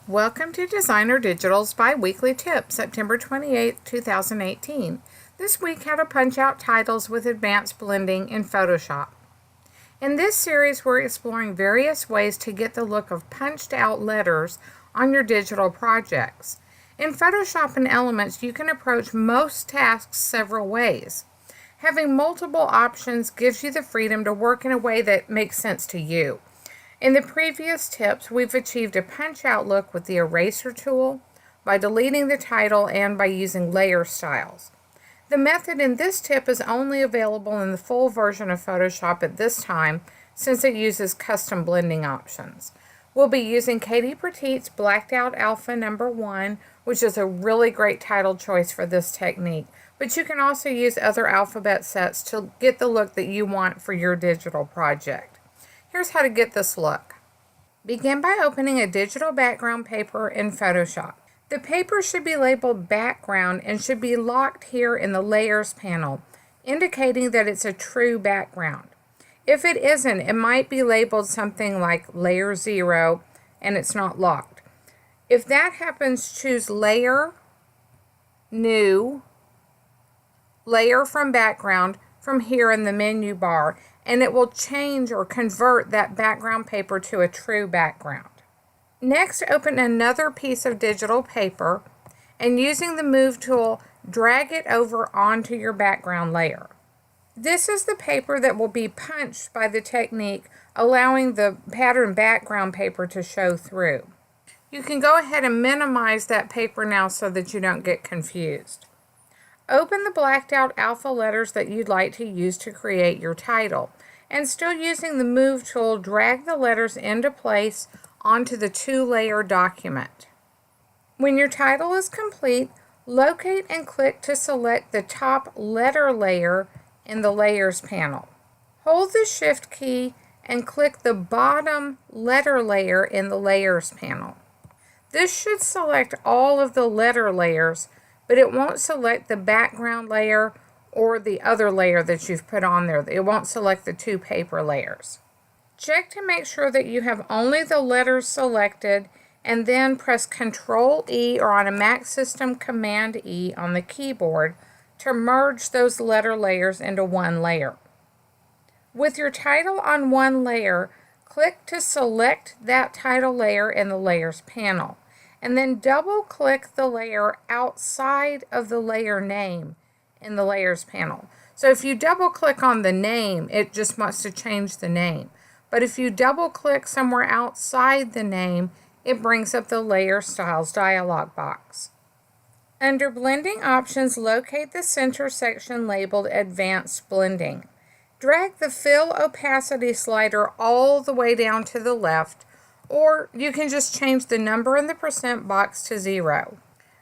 Welcome to DesignerDigitals Bi-Weekly Tip, September 28, 2018. This week, how to punch out titles with advanced blending in Photoshop. In this series, we're exploring various ways to get the look of punched out letters on your digital projects. In Photoshop and Elements, you can approach most tasks several ways. Having multiple options gives you the freedom to work in a way that makes sense to you. In the previous tips, we've achieved a punch-out look with the eraser tool, by deleting the title, and by using layer styles. The method in this tip is only available in the full version of Photoshop at this time, since it uses custom blending options. We'll be using Katie Petit's Blacked Out Alpha number 1, which is a really great title choice for this technique, but you can also use other alphabet sets to get the look that you want for your digital project. Here's how to get this look. Begin by opening a digital background paper in Photoshop. The paper should be labeled background and should be locked here in the layers panel, indicating that it's a true background. If it isn't, it might be labeled something like layer 0 and it's not locked. If that happens, choose Layer, New, Layer from Background from here in the menu bar, and it will change or convert that background paper to a true background. Next, open another piece of digital paper and using the Move tool, drag it over onto your background layer. This is the paper that will be punched by the technique, allowing the pattern background paper to show through. You can go ahead and minimize that paper now so that you don't get confused. Open the blacked out alpha letters that you'd like to use to create your title, and still using the Move tool, drag the letters into place onto the two-layer document. When your title is complete, locate and click to select the top letter layer in the Layers panel. Hold the Shift key and click the bottom letter layer in the Layers panel. This should select all of the letter layers, but it won't select the background layer or the other layer that you've put on there. It won't select the two paper layers. Check to make sure that you have only the letters selected, and then press Ctrl E or on a Mac system Command E on the keyboard to merge those letter layers into one layer. With your title on one layer, click to select that title layer in the Layers panel, and then double-click the layer outside of the layer name in the Layers panel. So if you double-click on the name, it just wants to change the name. But if you double-click somewhere outside the name, it brings up the Layer Styles dialog box. Under Blending Options, locate the center section labeled Advanced Blending. Drag the Fill Opacity slider all the way down to the left, or you can just change the number in the percent box to 0.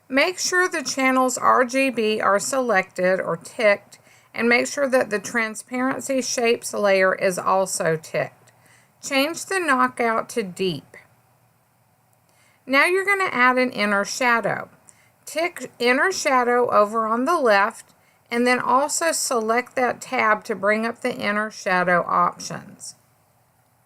Make sure the channels RGB are selected or ticked, and make sure that the Transparency Shapes layer is also ticked. Change the knockout to Deep. Now you're going to add an inner shadow. Tick Inner Shadow over on the left, and then also select that tab to bring up the inner shadow options.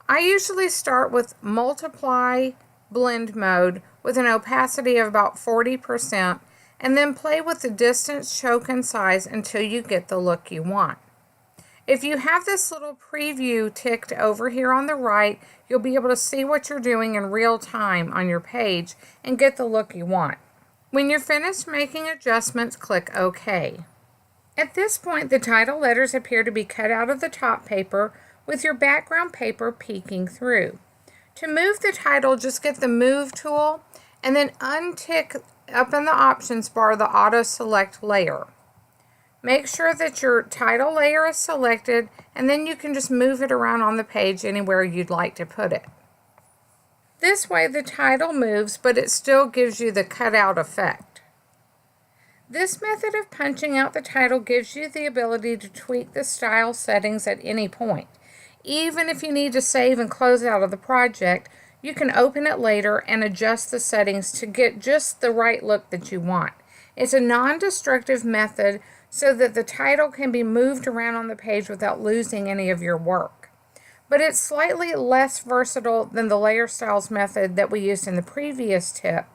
I usually start with Multiply Blend Mode with an opacity of about 40%, and then play with the distance, choke, and size until you get the look you want. If you have this little preview ticked over here on the right, you'll be able to see what you're doing in real time on your page and get the look you want. When you're finished making adjustments, click OK. At this point, the title letters appear to be cut out of the top paper with your background paper peeking through. To move the title, just get the Move tool and then untick up in the options bar the Auto Select layer. Make sure that your title layer is selected, and then you can just move it around on the page anywhere you'd like to put it. This way the title moves, but it still gives you the cutout effect. This method of punching out the title gives you the ability to tweak the style settings at any point. Even if you need to save and close out of the project, you can open it later and adjust the settings to get just the right look that you want. It's a non-destructive method so that the title can be moved around on the page without losing any of your work. but it's slightly less versatile than the layer styles method that we used in the previous tip,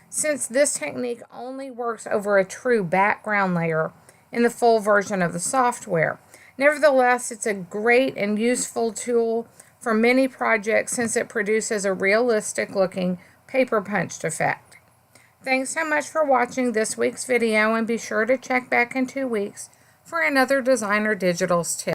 since this technique only works over a true background layer in the full version of the software. Nevertheless, it's a great and useful tool for many projects since it produces a realistic looking paper punched effect. Thanks so much for watching this week's video, and be sure to check back in 2 weeks for another Designer Digitals tip.